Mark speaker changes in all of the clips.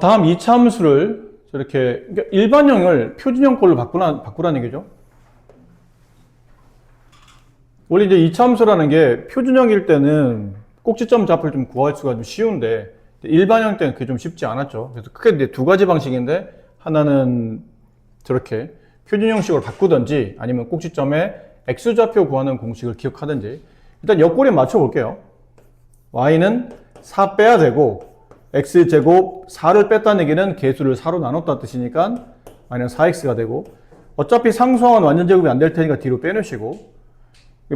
Speaker 1: 다음 이차 함수를 저렇게 그러니까 일반형을 표준형 걸로 바꾸라는 얘기죠. 원래 이제 이차 함수라는 게 표준형일 때는 꼭지점 좌표를 좀 구할 수가 좀 쉬운데 일반형 때는 그게 좀 쉽지 않았죠. 그래서 크게 이제 두 가지 방식인데 하나는 저렇게 표준형식으로 바꾸든지 아니면 꼭지점에 x좌표 구하는 공식을 기억하든지 일단 옆구리에 맞춰 볼게요. y는 4 빼야 되고 x제곱 4를 뺐다는 얘기는 개수를 4로 나눴다는 뜻이니까 마이너스 4x가 되고 어차피 상수항은 완전 제곱이 안 될 테니까 뒤로 빼놓으시고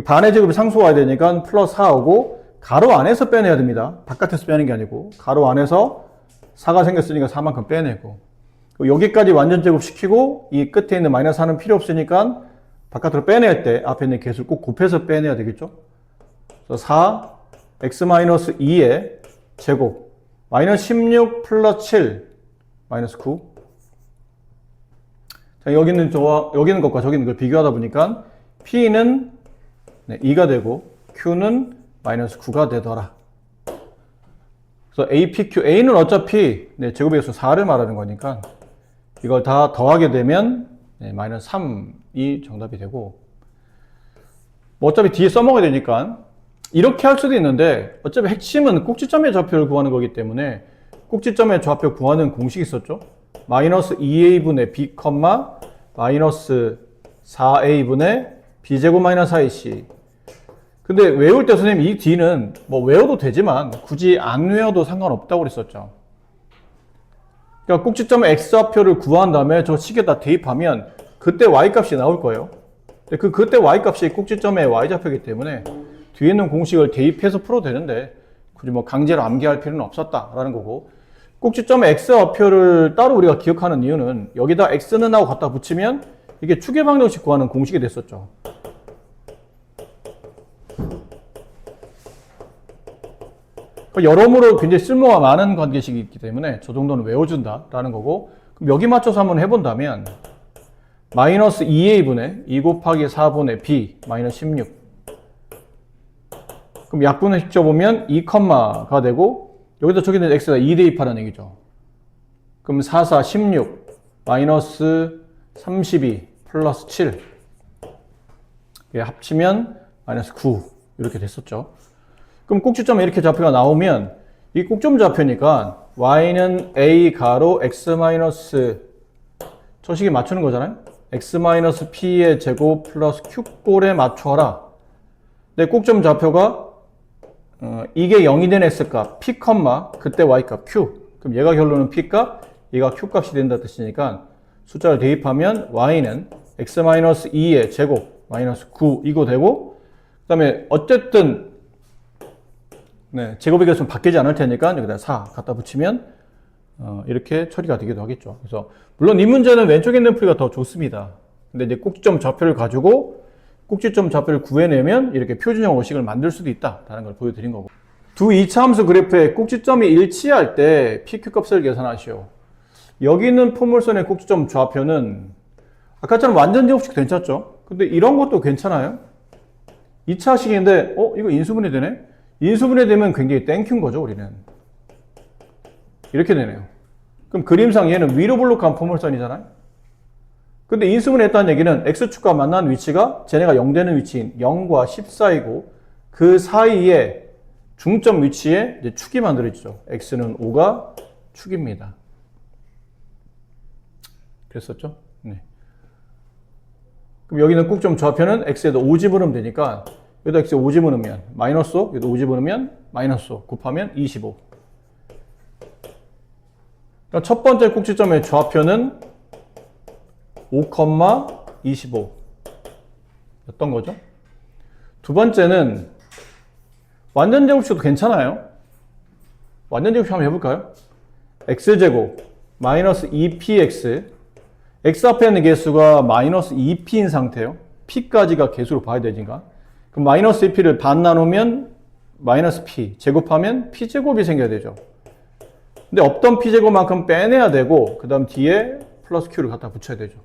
Speaker 1: 반의 제곱이 상수 와야 되니까 플러스 4하고 가로 안에서 빼내야 됩니다. 바깥에서 빼는 게 아니고 가로 안에서 4가 생겼으니까 4만큼 빼내고 여기까지 완전 제곱 시키고 이 끝에 있는 마이너스 4는 필요 없으니까 바깥으로 빼낼 때 앞에 있는 개수를 꼭 곱해서 빼내야 되겠죠. 그래서 4 x-2의 제곱 마이너스 16 플러스 7 마이너스 9 자, 여기는 것과 저기는 걸 비교하다 보니까 P는 2가 되고 Q는 마이너스 9가 되더라. 그래서 APQ, A는 어차피 제곱의 개수 4를 말하는 거니까 이걸 다 더하게 되면 마이너스 3이 정답이 되고 뭐 어차피 뒤에 써먹어야 되니까 이렇게 할 수도 있는데 어차피 핵심은 꼭지점의 좌표를 구하는 거기 때문에 꼭지점의 좌표 구하는 공식이 있었죠. 마이너스 2a분의 b, 마이너스 4a분의 b제곱 마이너스 4ac. 근데 외울 때 선생님 이 d는 뭐 외워도 되지만 굳이 안 외워도 상관없다고 그랬었죠. 그러니까 꼭지점의 x좌표를 구한 다음에 저 식에다 대입하면 그때 y값이 나올 거예요. 그때 y값이 꼭지점의 y좌표이기 때문에 뒤에 있는 공식을 대입해서 풀어도 되는데 굳이 뭐 강제로 암기할 필요는 없었다라는 거고 꼭지점의 x좌표를 따로 우리가 기억하는 이유는 여기다 x는 하고 갖다 붙이면 이게 추계방정식 구하는 공식이 됐었죠. 여러모로 굉장히 쓸모가 많은 관계식이 있기 때문에 저 정도는 외워준다라는 거고 그럼 여기 맞춰서 한번 해본다면 마이너스 2a분의 2 곱하기 4분의 b 마이너스 16 그럼 약분을 시켜보면 2, 가 되고 여기다 저기는 x에다 2 대입하라는 얘기죠. 그럼 4, 4, 16 마이너스 32 플러스 7 합치면 마이너스 9 이렇게 됐었죠. 그럼 꼭지점에 이렇게 좌표가 나오면 이 꼭점 좌표니까 y는 a 가로 x 마이너스 저 식에 맞추는 거잖아요. x 마이너스 p의 제곱 플러스 q꼴에 맞춰라. 내 꼭점 좌표가 이게 0이 된 x값 p, 그때 y값 q. 그럼 얘가 결론은 p값, 얘가 q값이 된다 뜻이니까 숫자를 대입하면 y는 x 마이너스 2의 제곱 마이너스 9 이거 되고 그 다음에 어쨌든 제곱의 개수는 바뀌지 않을 테니까 여기다 4 갖다 붙이면 이렇게 처리가 되기도 하겠죠. 그래서 물론 이 문제는 왼쪽에 있는 풀이가 더 좋습니다. 근데 이제 꼭지점 좌표를 가지고 꼭지점 좌표를 구해내면 이렇게 표준형 어식을 만들 수도 있다라는 걸 보여드린 거고. 두 이차 함수 그래프의 꼭지점이 일치할 때 PQ 값을 계산하시오. 여기 있는 포물선의 꼭지점 좌표는 아까처럼 완전 제곱식 괜찮죠? 근데 이런 것도 괜찮아요. 2차식인데 이거 인수분해 되네? 인수분해 되면 굉장히 땡큐인 거죠, 우리는. 이렇게 되네요. 그럼 그림상 얘는 위로 블록한 포물선이잖아요. 근데 인수분해 했다는 얘기는 x축과 만난 위치가 쟤네가 0 되는 위치인 0과 10 사이고 그 사이에 중점 위치에 이제 축이 만들어지죠. x는 5가 축입니다. 그랬었죠? 네. 그럼 여기는 꼭점 좌표는 x에다 5 집어넣으면 되니까 여기다 x에 5 집어넣으면 마이너스 5, 여기다 5 집어넣으면 마이너스 5 곱하면 25. 그러니까 첫 번째 꼭지점의 좌표는 5,25 였던 거죠. 두 번째는 완전 제곱식도 괜찮아요. 완전 제곱식 한번 해볼까요? x제곱 마이너스 2px x 앞에 있는 개수가 마이너스 2p인 상태예요. p까지가 개수로 봐야 되니까. 그럼 마이너스 2p를 반 나누면 마이너스 p 제곱하면 p제곱이 생겨야 되죠. 근데 없던 p제곱만큼 빼내야 되고 그 다음 뒤에 플러스 q를 갖다 붙여야 되죠.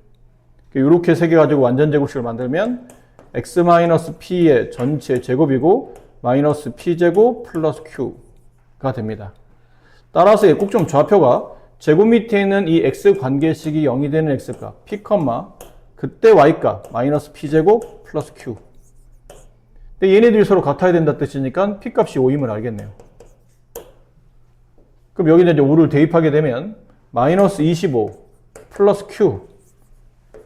Speaker 1: 이렇게 세 개 가지고 완전 제곱식을 만들면 x-p의 전체 제곱이고 마이너스 p제곱 플러스 q가 됩니다. 따라서 이 꼭점 좌표가 제곱 밑에 있는 이 x 관계식이 0이 되는 x값 p, 그때 y값 마이너스 p제곱 플러스 q. 근데 얘네들이 서로 같아야 된다 뜻이니까 p값이 5임을 알겠네요. 그럼 여기다 이제 5를 대입하게 되면 마이너스 25 플러스 q.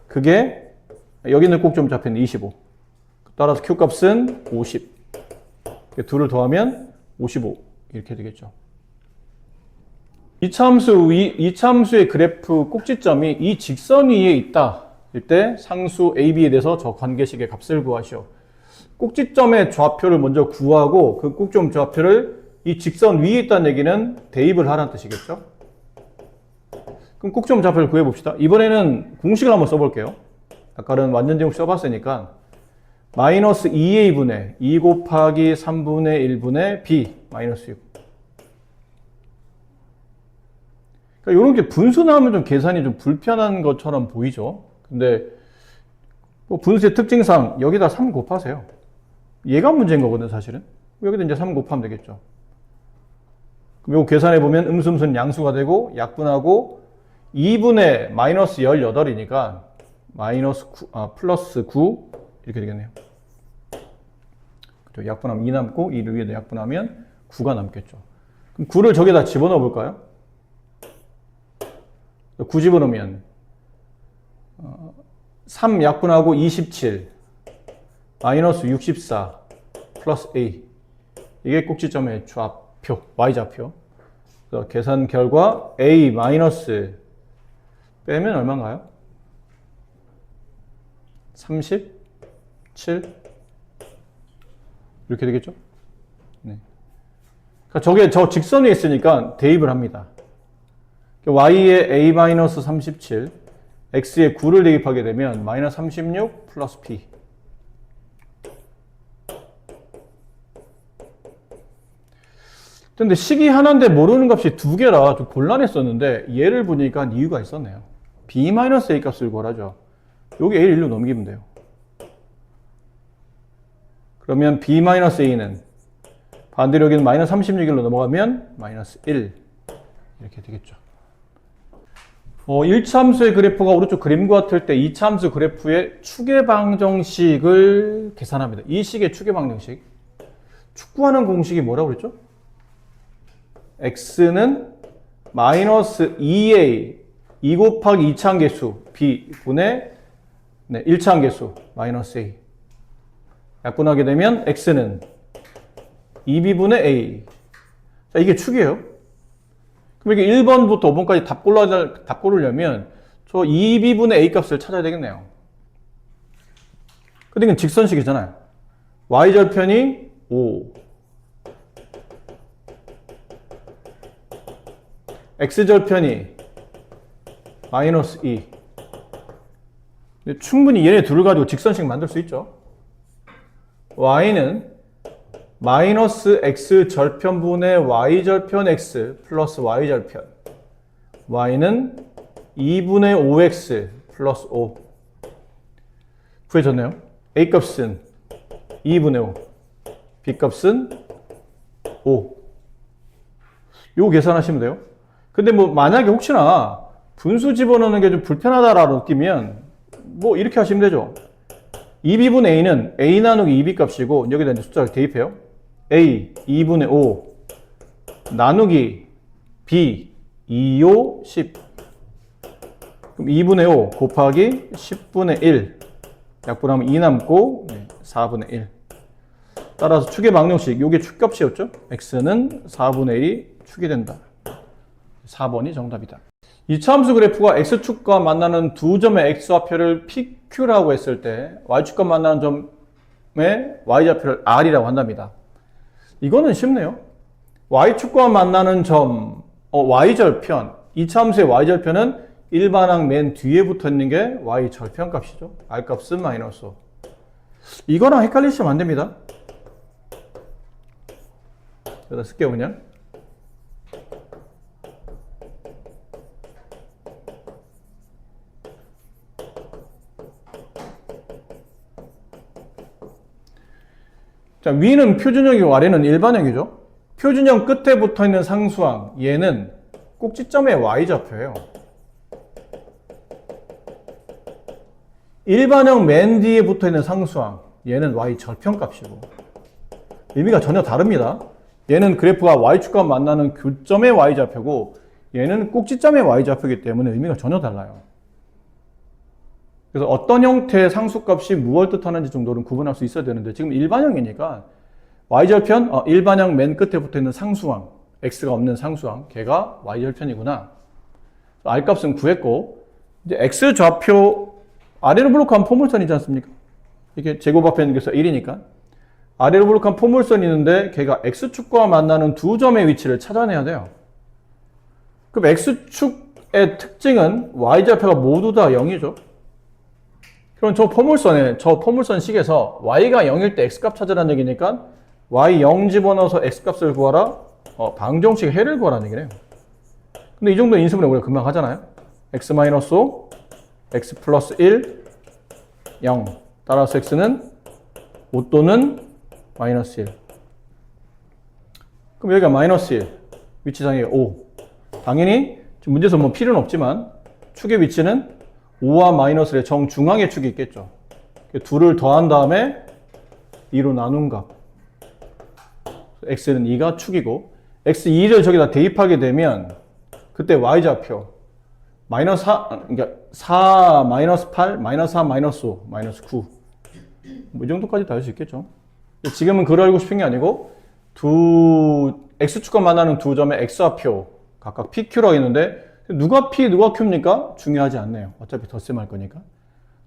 Speaker 1: 그게 여기는 꼭좀 잡혔네. 25. 따라서 q 값은 50. 둘을 더하면 55 이렇게 되겠죠. 이 참수의 그래프 꼭지점이 이 직선 위에 있다. 이때 상수 AB에 대해서 저 관계식의 값을 구하시오. 꼭지점의 좌표를 먼저 구하고 그 꼭지점 좌표를 이 직선 위에 있다는 얘기는 대입을 하라는 뜻이겠죠. 그럼 꼭지점 좌표를 구해봅시다. 이번에는 공식을 한번 써볼게요. 아까는 완전 제곱 써봤으니까 마이너스 2a분의 2 곱하기 3분의 1분의 b 마이너스 6. 그러니까 이런 게 분수 나오면 좀 계산이 좀 불편한 것처럼 보이죠. 근데 뭐 분수의 특징상 여기다 3 곱하세요. 얘가 문제인 거거든 사실은. 여기다 이제 3 곱하면 되겠죠. 그럼 이거 계산해 보면 음수음수는 양수가 되고 약분하고 2분의 마이너스 18이니까 마이너스 9, 플러스 9 이렇게 되겠네요. 그렇죠? 약분하면 2 남고 2를 위에다 약분하면 9가 남겠죠. 그럼 9를 저기다 집어넣어 볼까요? 9 집어넣으면 3 약분하고 27 마이너스 64 플러스 a 이게 꼭지점의 좌표 y좌표. 그래서 계산 결과 a 마이너스 빼면 얼마인가요? 37 이렇게 되겠죠? 네. 그러니까 저게 저 직선 위에 있으니까 대입을 합니다. y에 a-37, x에 9를 대입하게 되면 마이너스 36 플러스 p. 근데 식이 하나인데 모르는 값이 두 개라 좀 곤란했었는데 얘를 보니까 이유가 있었네요. b-a 값을 구하라죠. 여기 a를 1로 넘기면 돼요. 그러면 b-a는 반대로 여기는 마이너스 36일로 넘어가면 마이너스 1 이렇게 되겠죠. 1차함수의 그래프가 오른쪽 그림과 같을 때 2차함수 그래프의 추계방정식을 계산합니다. 이 식의 추계방정식. 축구하는 공식이 뭐라고 그랬죠? x는 마이너스 2a 2 곱하기 2차함계수 b분의 1차함계수 마이너스 a. 약분하게 되면 x는 2b분의 a. 자, 이게 축이에요. 그럼 이게 1번부터 5번까지 답 고르려면 저 2b분의 a 값을 찾아야 되겠네요. 근데 이건 직선식이잖아요. y절편이 5, x절편이 마이너스 2. 충분히 얘네 둘을 가지고 직선식 만들 수 있죠. y는 마이너스 x절편분의 y절편 x 플러스 y절편. y는 2분의 5x 플러스 5. 구해졌네요. a 값은 2분의 5. b 값은 5. 요거 계산하시면 돼요. 근데 뭐 만약에 혹시나 분수 집어넣는 게 좀 불편하다라고 느끼면 뭐 이렇게 하시면 되죠. 2b분의 a는 a 나누기 2b 값이고 여기다 이제 숫자를 대입해요. a 2분의 5 나누기 b 2, 5, 10. 그럼 2분의 5 곱하기 10분의 1 약분하면 2 남고 4분의 1. 따라서 축의 방정식 요게 축값이었죠. x는 4분의 1이 축이 된다. 4번이 정답이다. 2차 함수 그래프가 x축과 만나는 두 점의 x좌표를 PQ라고 했을 때 y축과 만나는 점의 y좌표를 R이라고 한답니다. 이거는 쉽네요. y축과 만나는 점 y절편, 2차 함수의 y절편은 일반항 맨 뒤에 붙어 있는 게 y절편 값이죠. R 값은 마이너스 5. 이거랑 헷갈리시면 안 됩니다. 여기다 쓸게요 그냥. 자, 위는 표준형이고 아래는 일반형이죠. 표준형 끝에 붙어 있는 상수항 얘는 꼭지점의 y좌표예요. 일반형 맨 뒤에 붙어있는 상수항, 얘는 y 절편값이고 의미가 전혀 다릅니다. 얘는 그래프가 y축과 만나는 교점의 y좌표고 얘는 꼭지점의 y좌표이기 때문에 의미가 전혀 달라요. 그래서 어떤 형태의 상수값이 무엇을 뜻하는지 정도는 구분할 수 있어야 되는데 지금 일반형이니까 y절편, 일반형 맨 끝에 붙어있는 상수항, x가 없는 상수항, 걔가 y절편이구나. r값은 구했고 이제 x좌표 아래로 블록한 포물선이지 않습니까? 이게 제곱합편에서 1이니까 아래로 블록한 포물선이 있는데 걔가 x축과 만나는 두 점의 위치를 찾아내야 돼요. 그럼 x축의 특징은 y좌표가 모두 다 0이죠. 그럼 저 포물선 식에서 y가 0일 때 x값 찾으라는 얘기니까 y 0 집어넣어서 x값을 구하라. 방정식 해를 구하라는 얘기네요. 근데 이 정도 인수분해 우리가 금방 하잖아요. x-5, x 플러스 1, 0. 따라서 x는 5 또는 마이너스 1. 그럼 여기가 마이너스 1. 위치상에 5. 당연히 지금 문제에서 뭐 필요는 없지만 축의 위치는 5와 마이너스의 정중앙의 축이 있겠죠. 둘을 더한 다음에 2로 나눈 값. x는 2가 축이고 x2를 저기다 대입하게 되면 그때 y좌표 마이너스 4, 그러니까 4, 마이너스 8, 마이너스 4, 마이너스 5, 마이너스 9. 뭐 이 정도까지 다 할 수 있겠죠. 지금은 그걸 알고 싶은 게 아니고 x축과 만나는 두 점의 x좌표 각각 pq라고 했는데 누가 p, 누가 q입니까? 중요하지 않네요. 어차피 덧셈할 거니까.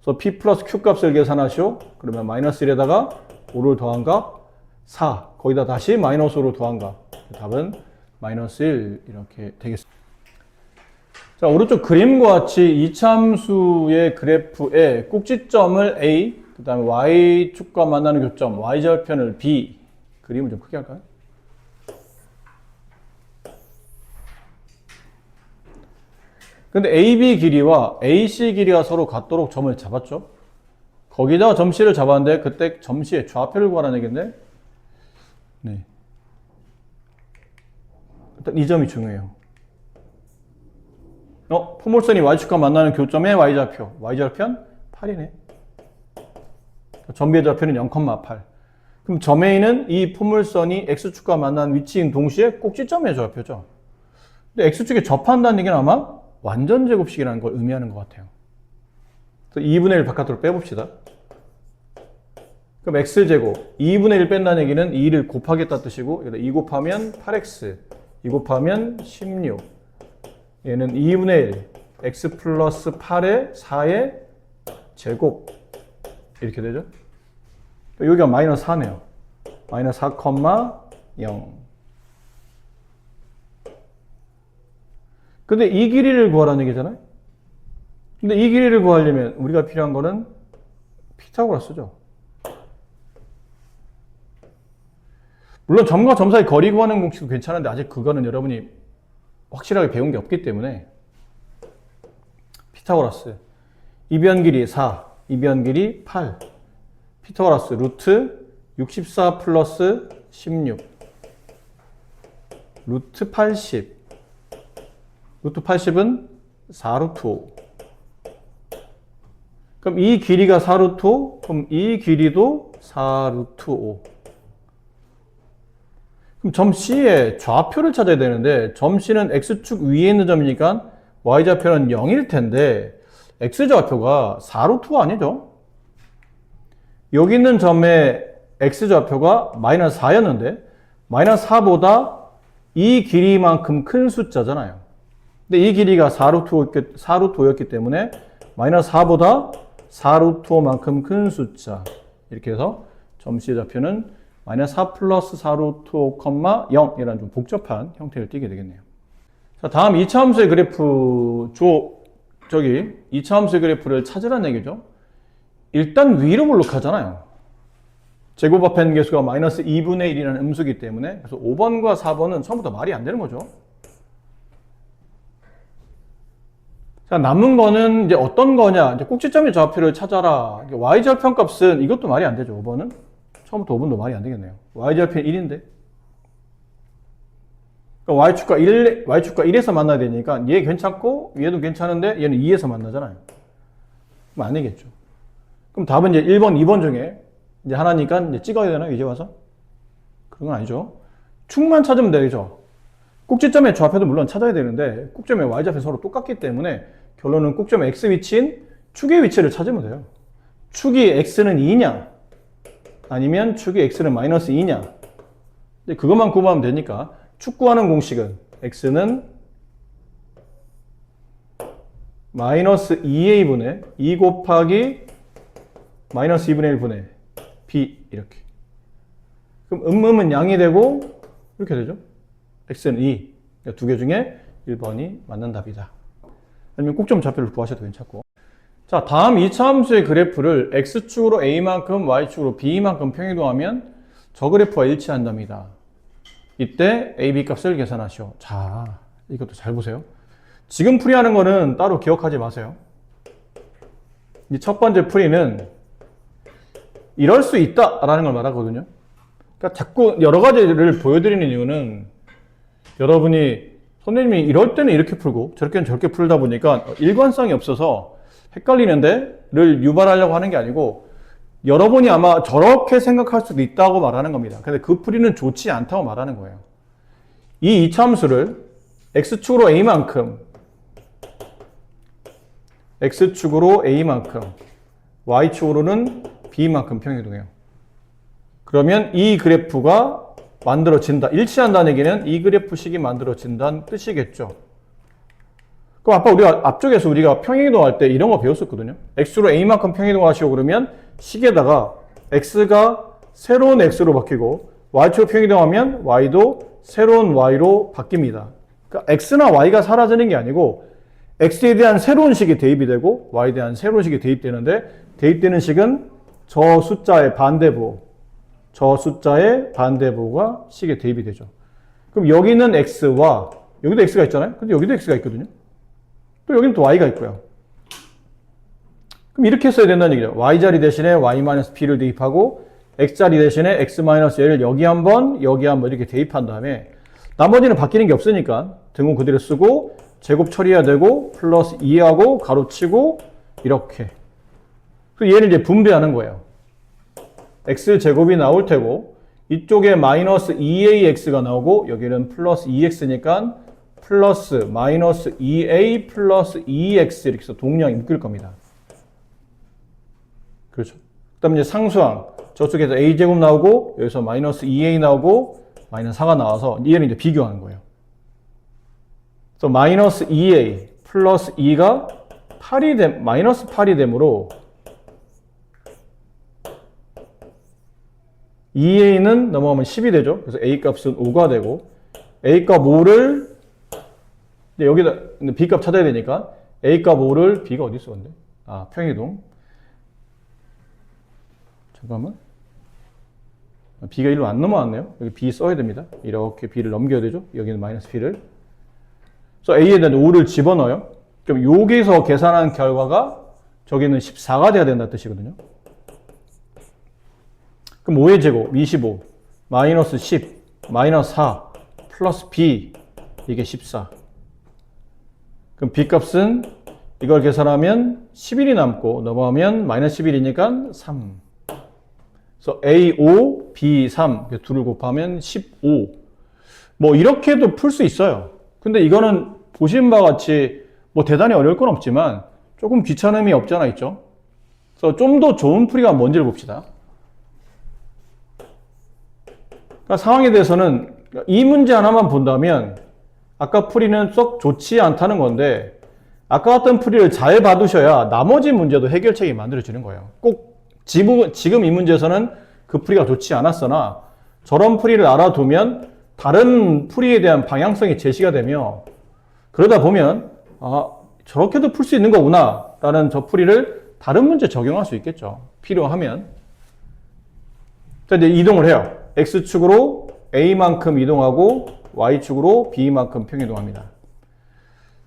Speaker 1: 그래서 p 플러스 q 값을 계산하시오. 그러면 마이너스 1에다가 5를 더한 값 4. 거기다 다시 마이너스 5를 더한 값. 답은 마이너스 1 이렇게 되겠습니다. 자, 오른쪽 그림과 같이 이차함수의 그래프에 꼭지점을 A, 그 다음에 y축과 만나는 교점 y절편을 B. 그림을 좀 크게 할까요? 근데 AB 길이와 AC 길이가 서로 같도록 점을 잡았죠. 거기다가 점C를 잡았는데 그때 점C의 좌표를 구하라는 얘기인데 네. 일단 이 점이 중요해요. 포물선이 y축과 만나는 교점의 y좌표. y절편 8이네. 점B의 좌표는 0,8. 그럼 점 A는 이 포물선이 x축과 만나는 위치인 동시에 꼭지점의 좌표죠. 근데 x축에 접한다는 얘기는 아마 완전 제곱식이라는 걸 의미하는 것 같아요. 그래서 2분의 1 바깥으로 빼봅시다. 그럼 x제곱 2분의 1 뺀다는 얘기는 2를 곱하겠다 뜻이고 2 곱하면 8x 2 곱하면 16 얘는 2분의 1 x 플러스 8의 4의 제곱 이렇게 되죠. 여기가 마이너스 4네요. 마이너스 4,0 근데 이 길이를 구하라는 얘기잖아요. 근데 이 길이를 구하려면 우리가 필요한 거는 피타고라스죠. 물론 점과 점 사이 거리 구하는 공식도 괜찮은데 아직 그거는 여러분이 확실하게 배운 게 없기 때문에 피타고라스 이변 길이 4, 이변 길이 8 피타고라스 루트 64 플러스 16 루트 80 루트 80은 4루트 5 그럼 이 길이가 4루트 5 그럼 이 길이도 4루트 5 그럼 점 C의 좌표를 찾아야 되는데 점 C는 X축 위에 있는 점이니까 Y좌표는 0일 텐데 X좌표가 4루트가 아니죠. 여기 있는 점의 X좌표가 마이너스 4였는데 마이너스 4보다 이 길이만큼 큰 숫자잖아요. 근데 이 길이가 4루트 5였기 때문에 마이너스 4보다 4루트 5만큼 큰 숫자 이렇게 해서 점 C의 좌표는 마이너스 4 플러스 4루트 5, 0 이라는 좀 복잡한 형태를 띠게 되겠네요. 자, 다음 2차 함수의 그래프 2차 함수의 그래프를 찾으라는 얘기죠. 일단 위로 블록하잖아요. 제곱합편 개수가 마이너스 2분의 1이라는 음수기 때문에 그래서 5번과 4번은 처음부터 말이 안 되는 거죠. 자, 남은 거는 이제 어떤 거냐? 이제 꼭지점의 좌표를 찾아라. y절편 값은 이것도 말이 안 되죠. 5번은. 처음부터 5번도 말이 안 되겠네요. y절편 1인데. y축과 1에서 만나야 되니까 얘 괜찮고 얘도 괜찮은데 얘는 2에서 만나잖아요. 그럼 안 되겠죠. 그럼 답은 이제 1번, 2번 중에 이제 하나니까 이제 찍어야 되나요? 이제 와서? 그런 건 아니죠. 축만 찾으면 되죠. 꼭지점의 좌표도 물론 찾아야 되는데 꼭점의 y좌표 서로 똑같기 때문에 결론은 꼭점 x 위치인 축의 위치를 찾으면 돼요. 축이 x는 2냐 아니면 축이 x는 마이너스 2냐 그것만 구하면 되니까 축 구하는 공식은 x는 마이너스 2a분의 2 곱하기 마이너스 2분의 1분의 b 이렇게. 그럼 음은 양이 되고 이렇게 되죠. x는 2. 그러니까 두 개 중에 1번이 맞는 답이다. 아니면 꼭점 좌표를 구하셔도 괜찮고. 자, 다음 2차 함수의 그래프를 x축으로 a만큼 y축으로 b만큼 평이동하면 저 그래프와 일치한답니다. 이때 a, b 값을 계산하시오. 자, 이것도 잘 보세요. 지금 풀이하는 거는 따로 기억하지 마세요. 이 첫 번째 풀이는 이럴 수 있다라는 걸 말하거든요. 그러니까 자꾸 여러 가지를 보여드리는 이유는 여러분이 선생님이 이럴 때는 이렇게 풀고 저렇게는 저렇게 풀다 보니까 일관성이 없어서 헷갈리는데를 유발하려고 하는 게 아니고 여러분이 아마 저렇게 생각할 수도 있다고 말하는 겁니다. 근데 그 풀이는 좋지 않다고 말하는 거예요. 이 이차함수를 x축으로 a만큼 y축으로는 b만큼 평이동해요. 그러면 이 그래프가 만들어진다. 일치한다는 얘기는 이 그래프식이 만들어진다는 뜻이겠죠. 그럼 아까 앞쪽에서 우리가 평행이동할 때 이런 거 배웠었거든요. x로 a만큼 평행이동하시오 그러면 식에다가 x가 새로운 x로 바뀌고 y축으로 평행이동하면 y도 새로운 y로 바뀝니다. 그러니까 x나 y가 사라지는 게 아니고 x에 대한 새로운 식이 대입이 되고 y에 대한 새로운 식이 대입되는데 대입되는 식은 저 숫자의 반대부가 식에 대입이 되죠. 그럼 여기는 x와 여기도 x가 있잖아요. 근데 여기도 x가 있거든요. 또 여기는 또 y가 있고요. 그럼 이렇게 써야 된다는 얘기죠. y자리 대신에 y-b를 대입하고 x자리 대신에 x-l을 여기 한번 이렇게 대입한 다음에 나머지는 바뀌는 게 없으니까 등호 그대로 쓰고 제곱 처리해야 되고 플러스 2하고 가로치고 이렇게. 그리고 얘를 이제 분배하는 거예요. x제곱이 나올 테고 이쪽에 마이너스 2ax가 나오고 여기는 플러스 2x니까 플러스 마이너스 2a 플러스 2x 이렇게 해서 동량이 묶일 겁니다. 그렇죠. 그 다음에 이제 상수항 저쪽에서 a제곱 나오고 여기서 마이너스 2a 나오고 마이너스 4가 나와서 얘를 이제 비교하는 거예요. 그래서 마이너스 2a 플러스 2가 마이너스 8이 되므로 2a는 넘어가면 10이 되죠. 그래서 a 값은 5가 되고 a 값 5를 여기다 b 값 찾아야 되니까 a 값 5를 b가 어디 있어 근데? 아, 평이동. 잠깐만. b가 1로 안 넘어왔네요. 여기 b 써야 됩니다. 이렇게 b를 넘겨야 되죠. 여기는 마이너스 b를. 그래서 a에 대한 5를 집어넣어요. 그럼 여기서 계산한 결과가 저기는 14가 돼야 된다는 뜻이거든요. 그럼 5의 제곱 25 마이너스 10 마이너스 4 플러스 b 이게 14. 그럼 b 값은 이걸 계산하면 11이 남고 넘어가면 마이너스 11이니까 3. 그래서 a5 b3 둘을 곱하면 15. 뭐 이렇게도 풀 수 있어요. 근데 이거는 보신 바와 같이 뭐 대단히 어려울 건 없지만 조금 귀찮음이 없지 않아 있죠. 그래서 좀 더 좋은 풀이가 뭔지를 봅시다. 그러니까 상황에 대해서는 이 문제 하나만 본다면 아까 풀이는 썩 좋지 않다는 건데 아까 같은 풀이를 잘 봐두셔야 나머지 문제도 해결책이 만들어지는 거예요. 꼭 지금 이 문제에서는 그 풀이가 좋지 않았으나 저런 풀이를 알아두면 다른 풀이에 대한 방향성이 제시가 되며 그러다 보면 아, 저렇게도 풀 수 있는 거구나 라는 저 풀이를 다른 문제 적용할 수 있겠죠. 필요하면. 자, 이제 이동을 해요. x축으로 a만큼 이동하고 y축으로 b만큼 평이동합니다.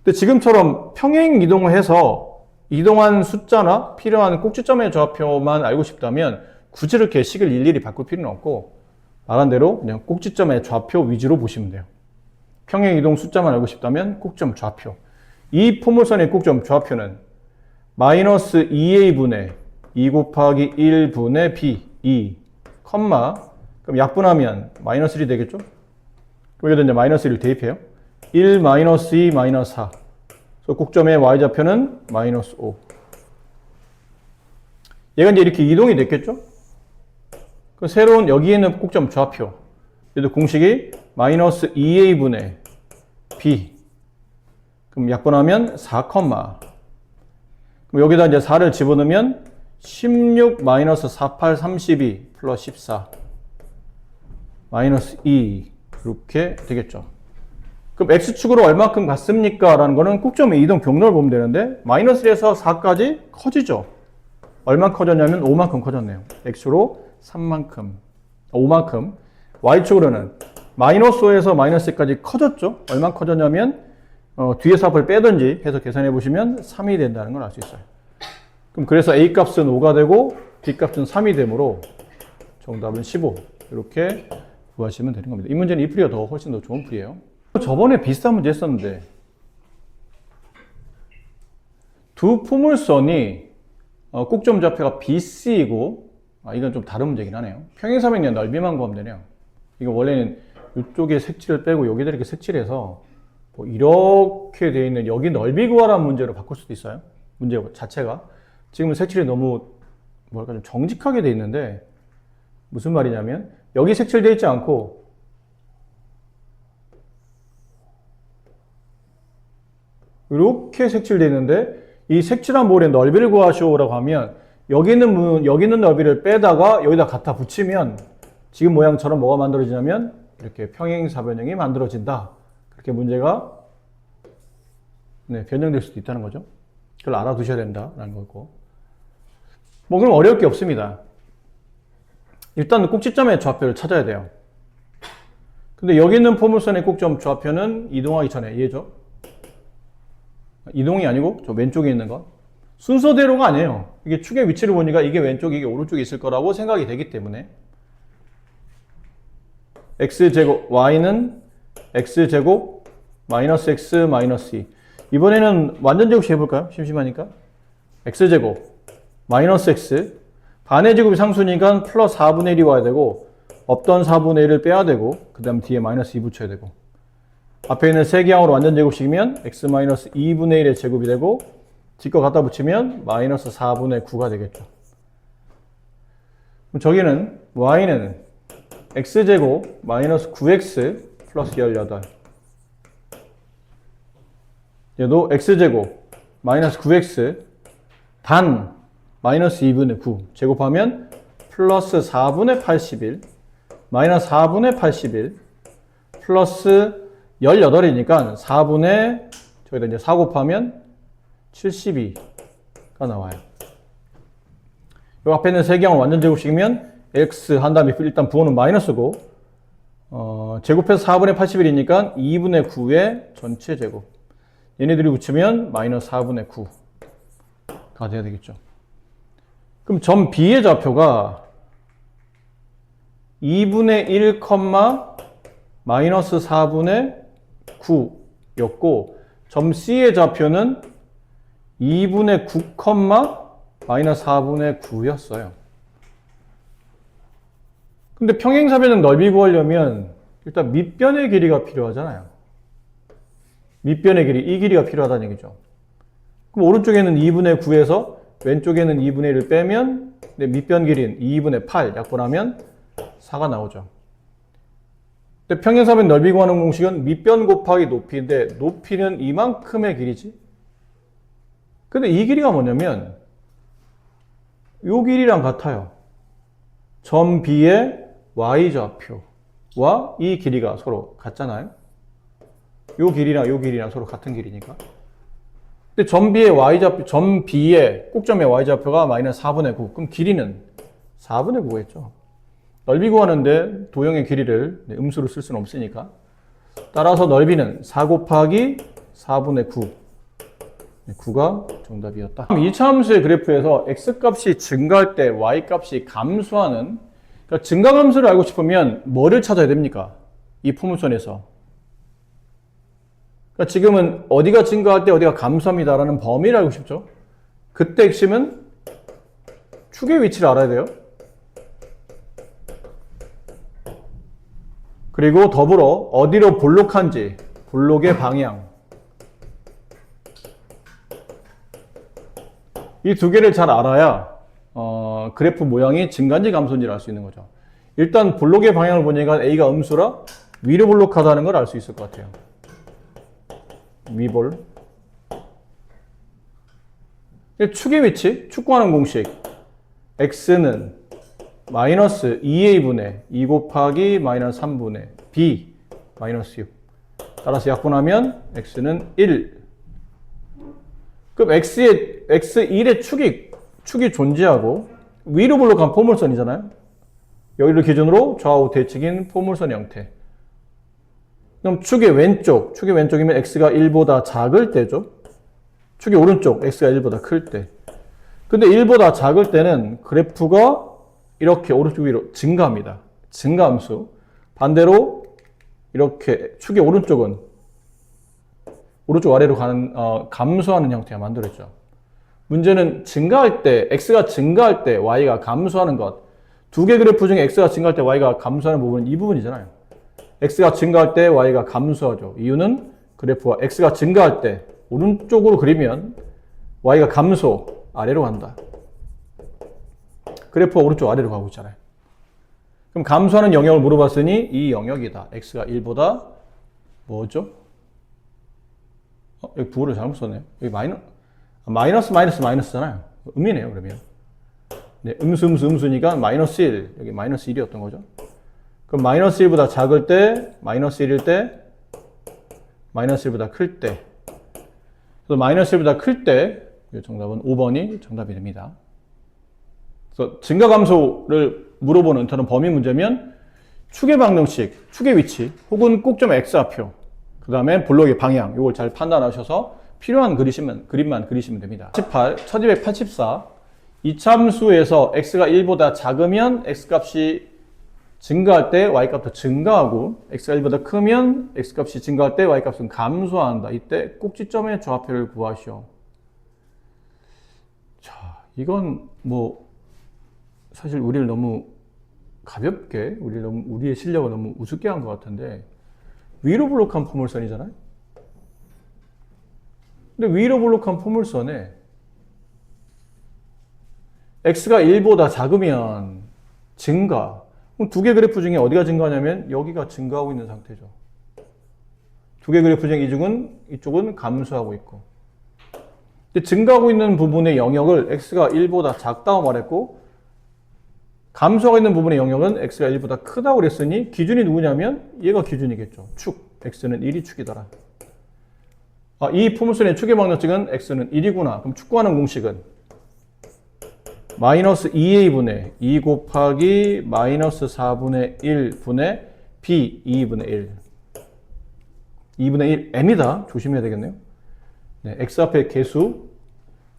Speaker 1: 근데 지금처럼 평행 이동을 해서 이동한 숫자나 필요한 꼭지점의 좌표만 알고 싶다면 굳이 이렇게 식을 일일이 바꿀 필요는 없고 말한 대로 그냥 꼭지점의 좌표 위주로 보시면 돼요. 평행 이동 숫자만 알고 싶다면 꼭점 좌표. 이 포물선의 꼭점 좌표는 마이너스 2a분의 2 곱하기 1분의 b 2 컴마 그럼 약분하면 마이너스 1이 되겠죠? 그럼 여기다 이제 마이너스 1을 대입해요. 1 마이너스 2 마이너스 4. 그래서 꼭점의 y좌표는 마이너스 5. 얘가 이제 이렇게 이동이 됐겠죠? 그 새로운 여기에 있는 꼭점 좌표. 얘도 공식이 마이너스 2a분의 b. 그럼 약분하면 4, 그럼 여기다 이제 4를 집어넣으면 16 마이너스 48, 32 플러스 14 마이너스 2 이렇게 되겠죠. 그럼 x축으로 얼마큼 갔습니까? 라는 거는 꼭점의 이동 경로를 보면 되는데 마이너스 1에서 4까지 커지죠. 얼마 커졌냐면 5만큼 커졌네요. x축으로 3만큼 5만큼 y축으로는 마이너스 5에서 마이너스 1까지 커졌죠. 얼마 커졌냐면 뒤에서 앞을 빼든지 해서 계산해 보시면 3이 된다는 걸 알 수 있어요. 그럼 그래서 a 값은 5가 되고 b 값은 3이 되므로 정답은 15 이렇게 구하시면 되는 겁니다. 이 문제는 이 풀이가 더 훨씬 더 좋은 풀이에요. 저번에 비슷한 문제 했었는데 두 포물선이 꼭점 좌표가 BC이고 이건 좀 다른 문제긴 하네요. 평행사변의 넓이만 구하면 되네요. 이거 원래는 이쪽에 색칠을 빼고 여기다 이렇게 색칠해서 뭐 이렇게 돼 있는 여기 넓이 구하라는 문제로 바꿀 수도 있어요. 문제 자체가 지금은 색칠이 너무 뭐랄까 좀 정직하게 돼 있는데 무슨 말이냐면 여기 색칠되어 있지 않고 이렇게 색칠되어 있는데 이 색칠한 볼의 넓이를 구하시오라고 하면 여기 있는 넓이를 빼다가 여기다 갖다 붙이면 지금 모양처럼 뭐가 만들어지냐면 이렇게 평행사변형이 만들어진다. 그렇게 문제가 변형될 수도 있다는 거죠. 그걸 알아두셔야 된다라는 거고. 뭐 그럼 어려울 게 없습니다. 일단 꼭지점의 좌표를 찾아야 돼요. 근데 여기 있는 포물선의 꼭점 좌표는 이동하기 전에 얘죠. 이동이 아니고 저 왼쪽에 있는 것. 순서대로가 아니에요. 이게 축의 위치를 보니까 이게 왼쪽, 이게 오른쪽에 있을 거라고 생각이 되기 때문에 x제곱, y는 x제곱 마이너스 x 마이너스 2. 이번에는 완전 제곱씩 해볼까요? 심심하니까. x제곱 마이너스 x 반의 제곱이 상수니까 플러스 4분의 1이 와야 되고 없던 4분의 1을 빼야 되고 그 다음 뒤에 마이너스 2 붙여야 되고 앞에 있는 세개항으로 완전 제곱식이면 x 마이너스 2분의 1의 제곱이 되고 뒤거 갖다 붙이면 마이너스 4분의 9가 되겠죠. 그럼 저기는 y는 x제곱 마이너스 9x 플러스 18 얘도 x제곱 마이너스 9x 단 마이너스 2분의 9 제곱하면 플러스 4분의 81 마이너스 4분의 81 플러스 18이니까 4분의 저기다 이제 4 곱하면 72가 나와요. 이 앞에 있는 세개항을 완전 제곱식이면 x 한 다음에 일단 부호는 마이너스고 제곱해서 4분의 81이니까 2분의 9의 전체 제곱 얘네들이 붙이면 마이너스 4분의 9가 돼야 되겠죠. 그럼 점 B의 좌표가 2분의 1, 마이너스 4분의 9였고 점 C의 좌표는 2분의 9, 마이너스 4분의 9였어요. 근데 평행사변형 넓이 구하려면 일단 밑변의 길이가 필요하잖아요. 밑변의 길이, 이 길이가 필요하다는 얘기죠. 그럼 오른쪽에는 2분의 9에서 왼쪽에는 2분의 1을 빼면 밑변 길이는 2분의 8 약분하면 4가 나오죠. 근데 평행사변 넓이 구하는 공식은 밑변 곱하기 높이인데 높이는 이만큼의 길이지. 근데 이 길이가 뭐냐면 이 길이랑 같아요. 점 B의 y좌표와 이 길이가 서로 같잖아요. 이 길이랑 서로 같은 길이니까. 근데 점 B의 y좌표, 점 B의 꼭점의 y좌표가 마이너스 4분의 9. 그럼 길이는 4분의 9겠죠. 넓이 구하는데 도형의 길이를 음수로 쓸 수는 없으니까. 따라서 넓이는 4 곱하기 4분의 9. 9가 정답이었다. 2차 함수의 그래프에서 x값이 증가할 때 y값이 감소하는, 그러니까 증가함수를 알고 싶으면 뭐를 찾아야 됩니까? 이 포물선에서 그러니까 지금은 어디가 증가할 때 어디가 감소합니다라는 범위를 알고 싶죠. 그때 핵심은 축의 위치를 알아야 돼요. 그리고 더불어 어디로 볼록한지, 볼록의 방향. 이 두 개를 잘 알아야 그래프 모양이 증가인지 감소인지를 알 수 있는 거죠. 일단 볼록의 방향을 보니까 A가 음수라 위로 볼록하다는 걸 알 수 있을 것 같아요. 위볼. 축의 위치, 축구하는 공식. X는 마이너스 2A분의 2 곱하기 마이너스 3분의 B 마이너스 6. 따라서 약분하면 X는 1. 그럼 X1의 축이 존재하고 위로 볼록한 포물선이잖아요. 여기를 기준으로 좌우 대칭인 포물선 형태. 그럼 축의 왼쪽이면 X가 1보다 작을 때죠. 축의 오른쪽, X가 1보다 클 때. 근데 1보다 작을 때는 그래프가 이렇게 오른쪽 위로 증가합니다. 증가함수. 반대로 이렇게 축의 오른쪽은 오른쪽 아래로 가는 감소하는 형태가 만들어졌죠. 문제는 증가할 때, X가 증가할 때 Y가 감소하는 것. 두 개 그래프 중에 X가 증가할 때 Y가 감소하는 부분은 이 부분이잖아요. X가 증가할 때 Y가 감소하죠. 이유는 그래프가 X가 증가할 때 오른쪽으로 그리면 Y가 감소, 아래로 간다. 그래프가 오른쪽 아래로 가고 있잖아요. 그럼 감소하는 영역을 물어봤으니 이 영역이다. X가 1보다 뭐죠? 여기 부호를 잘못 썼네요. 여기 마이너스잖아요. 음이네요, 그러면. 네, 음수니까 마이너스 1. 여기 마이너스 1이었던 거죠. 그럼 마이너스 1보다 작을 때, 마이너스 1일 때, 마이너스 1보다 클 때. 그래서 마이너스 1보다 클 때, 정답은 5번이 정답이 됩니다. 그래서 증가 감소를 물어보는 저는 범위 문제면 축의 방정식, 축의 위치, 혹은 꼭점 X좌표, 그 다음에 블록의 방향, 이걸 잘 판단하셔서 필요한 그림만 그리시면 됩니다. 1284. 이참수에서 X가 1보다 작으면 X값이 증가할 때 Y값도 증가하고 X가 1보다 크면 X값이 증가할 때 Y값은 감소한다. 이때 꼭지점의 좌표를 구하시오. 자, 이건 사실 우리를 너무 가볍게, 우리의 실력을 너무 우습게 한 것 같은데, 위로 볼록한 포물선이잖아요? 근데 위로 볼록한 포물선에 X가 1보다 작으면 증가. 그럼 두 개 그래프 중에 어디가 증가하냐면 여기가 증가하고 있는 상태죠. 두 개 그래프 중에 이쪽은 감소하고 있고. 근데 증가하고 있는 부분의 영역을 X가 1보다 작다고 말했고, 감소하고 있는 부분의 영역은 X가 1보다 크다고 그랬으니 기준이 누구냐면 얘가 기준이겠죠. 축. X는 1이 축이더라. 이 포물선의 축의 방정식은 X는 1이구나. 그럼 축구하는 공식은 마이너스 2A분의 2 곱하기 마이너스 4분의 1분의 B 2분의 1. 2분의 1 M이다. 조심해야 되겠네요. 네, X 앞에 개수.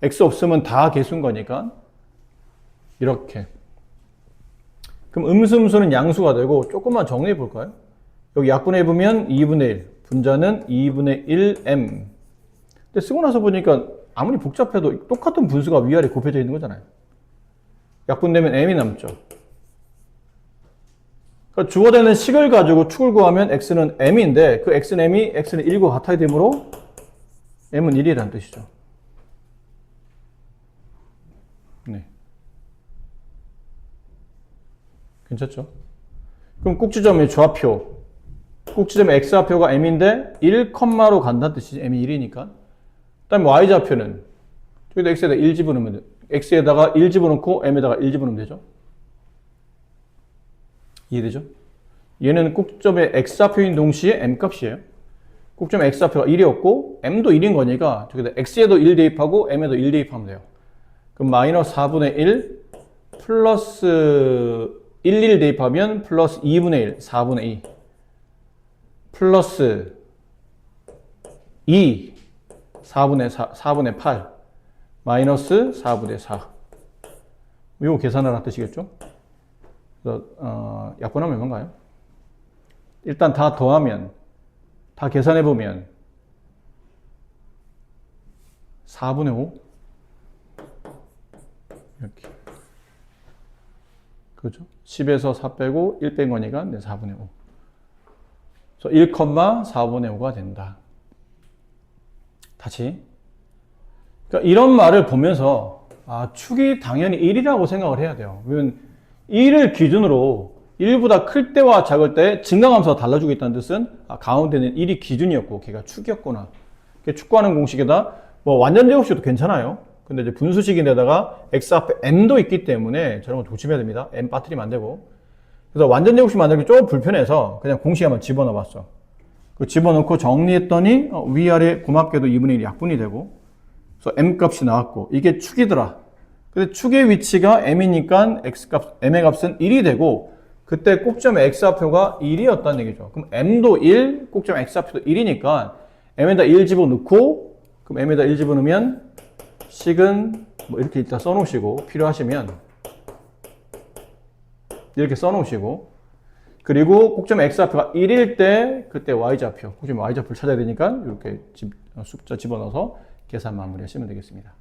Speaker 1: X 없으면 다 개수인 거니까 이렇게. 그럼 음수는 양수가 되고 조금만 정리해 볼까요? 여기 약분해 보면 2분의 1, 분자는 2분의 1m. 근데 쓰고 나서 보니까 아무리 복잡해도 똑같은 분수가 위아래 곱해져 있는 거잖아요. 약분되면 m이 남죠. 그러니까 주어되는 식을 가지고 축을 구하면 x는 m인데 그 x는 m이 x는 1과 같아야 되므로 m은 1이라는 뜻이죠. 네. 괜찮죠? 그럼 꼭지점의 좌표. 꼭지점의 x좌표가 m인데 1컴마로 간다는 뜻이지. m이 1이니까. 그 다음에 y좌표는 저기다 x에다 1 집어넣으면 돼. x에다가 1 집어넣고 m에다가 1 집어넣으면 되죠. 이해되죠? 얘는 꼭점의 x좌표인 동시에 m값이에요. 꼭점의 x좌표가 1이었고 m도 1인 거니까 저기다 x에도 1 대입하고 m에도 1 대입하면 돼요. 그럼 마이너스 4분의 1 플러스 1 대입하면 플러스 2분의 1, 4분의 2 플러스 2, 4분의 8 마이너스 4분의 4. 이거 계산하라는 뜻이겠죠? 그래서 약분하면 뭔가요? 일단 다 더하면, 다 계산해보면 4분의 5 이렇게. 그죠? 10에서 4 빼고 1 뺀 거니까 4분의 5. 그래서 1,4분의 5가 된다. 다시. 그러니까 이런 말을 보면서 축이 당연히 1이라고 생각을 해야 돼요. 왜냐면 1을 기준으로 1보다 클 때와 작을 때 증가함수가 달라지고 있다는 뜻은 가운데는 1이 기준이었고 걔가 축이었구나. 축구하는 공식에다 뭐 완전 제곱식도 괜찮아요. 근데 이제 분수식인데다가 x 앞에 m도 있기 때문에 저런 거 조심해야 됩니다. m 빠뜨리면 안 되고. 그래서 완전 제곱식 만들기 좀 불편해서 그냥 공식 한번 집어넣어 봤어. 그 집어넣고 정리했더니 위아래 고맙게도 2분의 1이 약분이 되고, 그래서 m 값이 나왔고 이게 축이더라. 근데 축의 위치가 m이니까 m의 값은 1이 되고, 그때 꼭점 x좌표가 1이었다는 얘기죠. 그럼 m도 1, 꼭점 x좌표도 1이니까 m에다 1 집어넣고, 그럼 m에다 1 집어넣으면 식은 뭐 이렇게 일단 써놓으시고, 필요하시면 이렇게 써놓으시고, 그리고 꼭점 x좌표가 1일 때 그때 y좌표, 꼭점 y좌표를 찾아야 되니까 이렇게 숫자 집어넣어서 계산 마무리하시면 되겠습니다.